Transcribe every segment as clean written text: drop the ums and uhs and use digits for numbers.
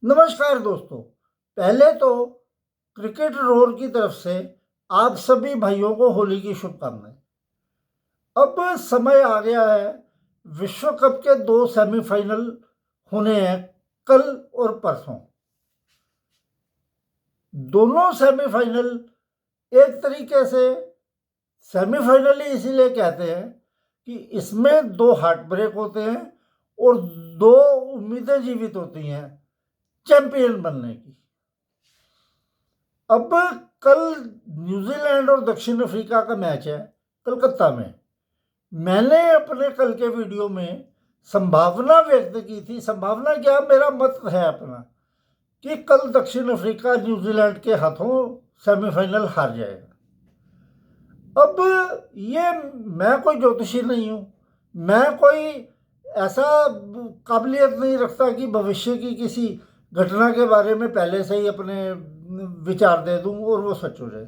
नमस्कार दोस्तों। पहले तो क्रिकेट रोर की तरफ से आप सभी भाइयों को होली की शुभकामनाएं। अब समय आ गया है, विश्व कप के दो सेमीफाइनल होने हैं, कल और परसों। दोनों सेमीफाइनल एक तरीके से सेमीफाइनल ही इसीलिए कहते हैं कि इसमें दो हार्ट ब्रेक होते हैं और दो उम्मीदें जीवित होती हैं चैंपियन बनने की। अब कल न्यूजीलैंड और दक्षिण अफ्रीका का मैच है कलकत्ता में। मैंने अपने कल के वीडियो में संभावना व्यक्त की थी, संभावना क्या, मेरा मत है अपना, कि कल दक्षिण अफ्रीका न्यूजीलैंड के हाथों सेमीफाइनल हार जाएगा। अब ये, मैं कोई ज्योतिषी नहीं हूं, मैं कोई ऐसा काबिलियत नहीं रखता कि भविष्य की किसी घटना के बारे में पहले से ही अपने विचार दे दूं और वो सच हो जाए।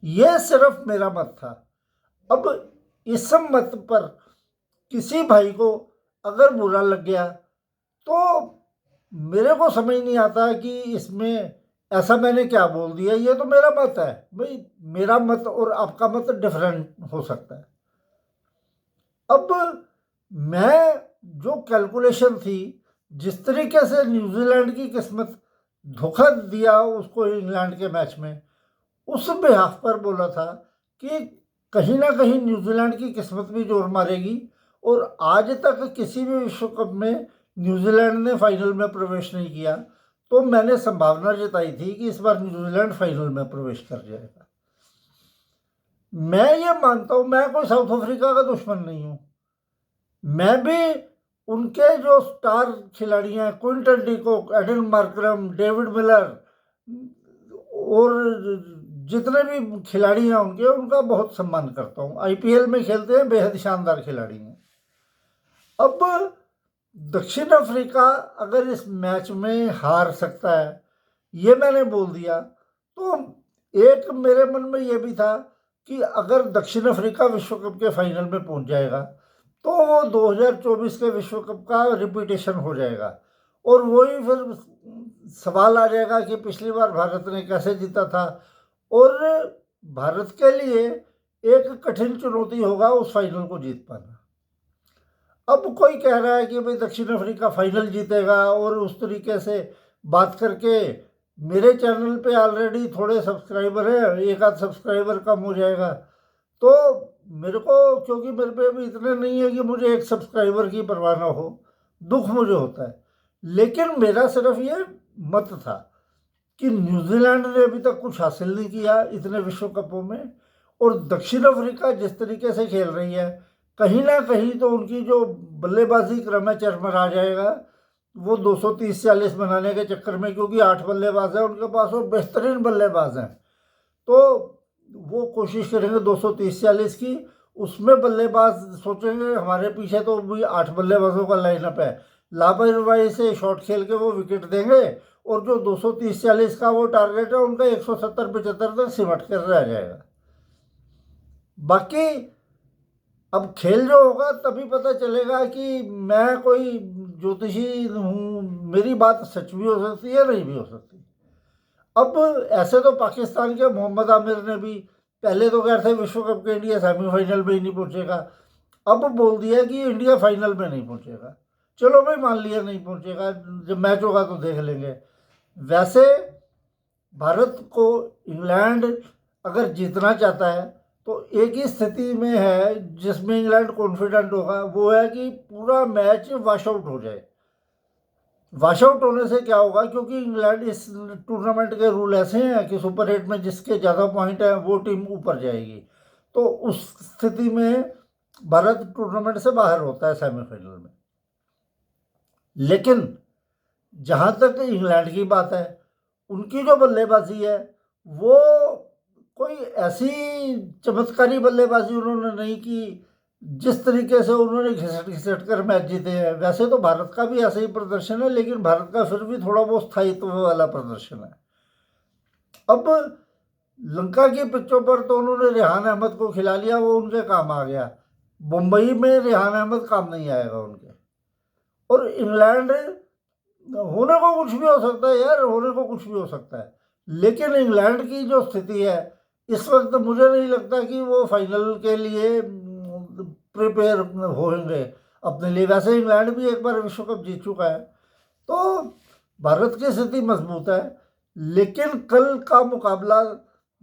यह सिर्फ मेरा मत था। अब इस मत पर किसी भाई को अगर बुरा लग गया तो मेरे को समझ नहीं आता कि इसमें ऐसा मैंने क्या बोल दिया। ये तो मेरा मत है भाई, मेरा मत और आपका मत डिफरेंट हो सकता है। अब मैं जो कैलकुलेशन थी, जिस तरीके से न्यूजीलैंड की किस्मत धोखा दिया उसको इंग्लैंड के मैच में, उस बिहाफ पर बोला था कि कहीं ना कहीं न्यूजीलैंड की किस्मत भी जोर मारेगी। और आज तक किसी भी विश्व कप में न्यूजीलैंड ने फाइनल में प्रवेश नहीं किया, तो मैंने संभावना जताई थी कि इस बार न्यूजीलैंड फाइनल में प्रवेश कर जाएगा। मैं ये मानता हूं, मैं कोई साउथ अफ्रीका का दुश्मन नहीं हूं। मैं भी उनके जो स्टार खिलाड़ी हैं, Quinton de Kock, Aiden Markram, David Miller और जितने भी खिलाड़ी हैं उनके, उनका बहुत सम्मान करता हूँ। आईपीएल में खेलते हैं, बेहद शानदार खिलाड़ी हैं। अब दक्षिण अफ्रीका अगर इस मैच में हार सकता है, ये मैंने बोल दिया, तो एक मेरे मन में ये भी था कि अगर दक्षिण अफ्रीका विश्व कप के फाइनल में पहुंच जाएगा तो वो 2024 के विश्व कप का रिपीटेशन हो जाएगा। और वही फिर सवाल आ जाएगा कि पिछली बार भारत ने कैसे जीता था। और भारत के लिए एक कठिन चुनौती होगा उस फाइनल को जीत पाना। अब कोई कह रहा है कि भाई दक्षिण अफ्रीका फाइनल जीतेगा, और उस तरीके से बात करके मेरे चैनल पे ऑलरेडी थोड़े सब्सक्राइबर हैं, एक आध सब्सक्राइबर कम हो जाएगा। तो मेरे को, क्योंकि मेरे पे भी इतने नहीं है कि मुझे एक सब्सक्राइबर की परवाह ना हो, दुख मुझे होता है। लेकिन मेरा सिर्फ ये मत था कि न्यूजीलैंड ने अभी तक कुछ हासिल नहीं किया इतने विश्व कपों में, और दक्षिण अफ्रीका जिस तरीके से खेल रही है, कहीं ना कहीं तो उनकी जो बल्लेबाजी क्रम है चरमरा जाएगा वो 230-40 बनाने के चक्कर में, क्योंकि 8 बल्लेबाज हैं उनके पास और बेहतरीन बल्लेबाज हैं। तो वो कोशिश करेंगे 230-40 की, उसमें बल्लेबाज सोचेंगे हमारे पीछे तो भी 8 बल्लेबाजों का लाइनअप है, लापरवाही से शॉट खेल के वो विकेट देंगे, और जो 230-40 का वो टारगेट है उनका 170-75 तक सिमट कर रह जाएगा। बाकी अब खेल जो होगा तभी पता चलेगा कि मैं कोई ज्योतिषी हूँ, मेरी बात सच भी हो सकती है, नहीं भी हो सकती। अब ऐसे तो पाकिस्तान के मोहम्मद आमिर ने भी पहले तो कह रहे थे विश्व कप के इंडिया सेमीफाइनल में ही नहीं पहुंचेगा, अब बोल दिया कि इंडिया फाइनल में नहीं पहुंचेगा। चलो भाई, मान लिया नहीं पहुंचेगा, जब मैच होगा तो देख लेंगे। वैसे भारत को इंग्लैंड अगर जीतना चाहता है तो एक ही स्थिति में है जिसमें इंग्लैंड कॉन्फिडेंट होगा, वो है कि पूरा मैच वॉश आउट हो जाए। वॉश आउट होने से क्या होगा, क्योंकि इंग्लैंड इस टूर्नामेंट के रूल ऐसे हैं कि सुपर 8 में जिसके ज़्यादा पॉइंट है वो टीम ऊपर जाएगी। तो उस स्थिति में भारत टूर्नामेंट से बाहर होता है सेमीफाइनल में। लेकिन जहां तक इंग्लैंड की बात है, उनकी जो बल्लेबाजी है वो कोई ऐसी चमत्कारी बल्लेबाजी उन्होंने नहीं की जिस तरीके से उन्होंने घिसट घिसट कर मैच जीते हैं। वैसे तो भारत का भी ऐसा ही प्रदर्शन है, लेकिन भारत का फिर भी थोड़ा बहुत स्थायित्व वाला प्रदर्शन है। अब लंका की पिचों पर तो उन्होंने रेहान अहमद को खिला लिया, वो उनके काम आ गया। मुंबई में रेहान अहमद काम नहीं आएगा उनके। और इंग्लैंड होने को कुछ भी हो सकता है यार, होने को कुछ भी हो सकता है, लेकिन इंग्लैंड की जो स्थिति है इस वक्त मुझे नहीं लगता कि वो फाइनल के लिए प्रिपेयर होंगे अपने लिए। वैसे इंग्लैंड भी एक बार विश्व कप जीत चुका है, तो भारत की स्थिति मजबूत है। लेकिन कल का मुकाबला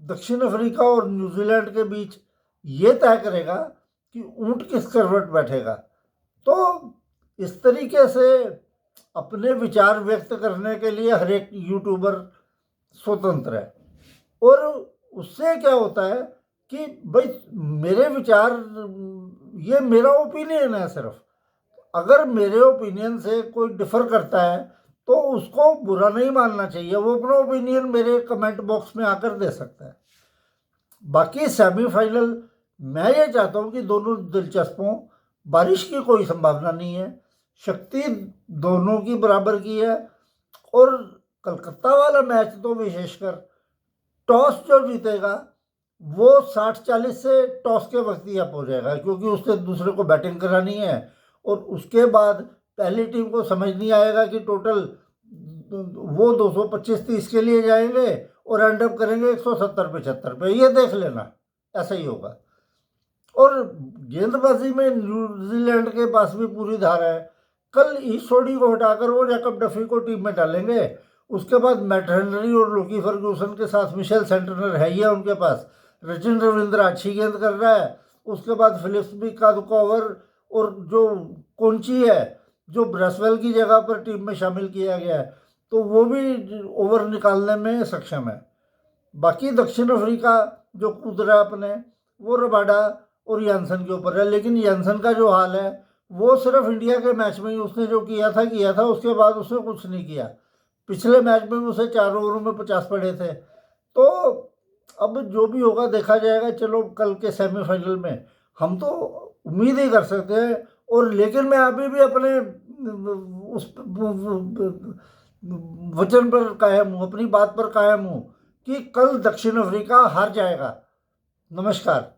दक्षिण अफ्रीका और न्यूजीलैंड के बीच ये तय करेगा कि ऊंट किस करवट बैठेगा। तो इस तरीके से अपने विचार व्यक्त करने के लिए हर एक यूट्यूबर स्वतंत्र है, और उससे क्या होता है कि भाई मेरे विचार, ये मेरा ओपिनियन है सिर्फ, अगर मेरे ओपिनियन से कोई डिफर करता है तो उसको बुरा नहीं मानना चाहिए, वो अपना ओपिनियन मेरे कमेंट बॉक्स में आकर दे सकता है। बाकी सेमीफाइनल मैं ये चाहता हूँ कि दोनों दिलचस्प हों, बारिश की कोई संभावना नहीं है, शक्ति दोनों की बराबर की है, और कलकत्ता वाला मैच तो विशेषकर टॉस जो जीतेगा वो 60-40 से टॉस के वक्त ही अप हो जाएगा, क्योंकि उससे दूसरे को बैटिंग करानी है, और उसके बाद पहली टीम को समझ नहीं आएगा कि टोटल वो 225-30 के लिए जाएंगे और एंड अप करेंगे 170-75 पे, ये देख लेना ऐसा ही होगा। और गेंदबाजी में न्यूजीलैंड के पास भी पूरी धार है। कल ईस्टोडी को हटाकर वो जैकब डफी को टीम में डालेंगे, उसके बाद मैट हेनरी और लोकी फर्ग्यूसन के साथ मिशेल सेंटनर है ही है उनके पास, रचिन रविंद्र अच्छी गेंद कर रहा है, उसके बाद फिलिप्स भी का ओवर, और जो कोंची है जो ब्रेसवेल की जगह पर टीम में शामिल किया गया है, तो वो भी ओवर निकालने में सक्षम है। बाकी दक्षिण अफ्रीका जो कूद रहा है अपने, वो रबाडा और यानसन के ऊपर है, लेकिन यानसन का जो हाल है वो सिर्फ इंडिया के मैच में ही उसने जो किया था, उसके बाद उसने कुछ नहीं किया। पिछले मैच में उसे 4 ओवरों में 50 पड़े थे। तो अब जो भी होगा देखा जाएगा। चलो कल के सेमीफाइनल में हम तो उम्मीद ही कर सकते हैं, और लेकिन मैं अभी भी अपने उस वचन पर कायम हूँ, अपनी बात पर कायम हूँ कि कल दक्षिण अफ्रीका हार जाएगा। नमस्कार।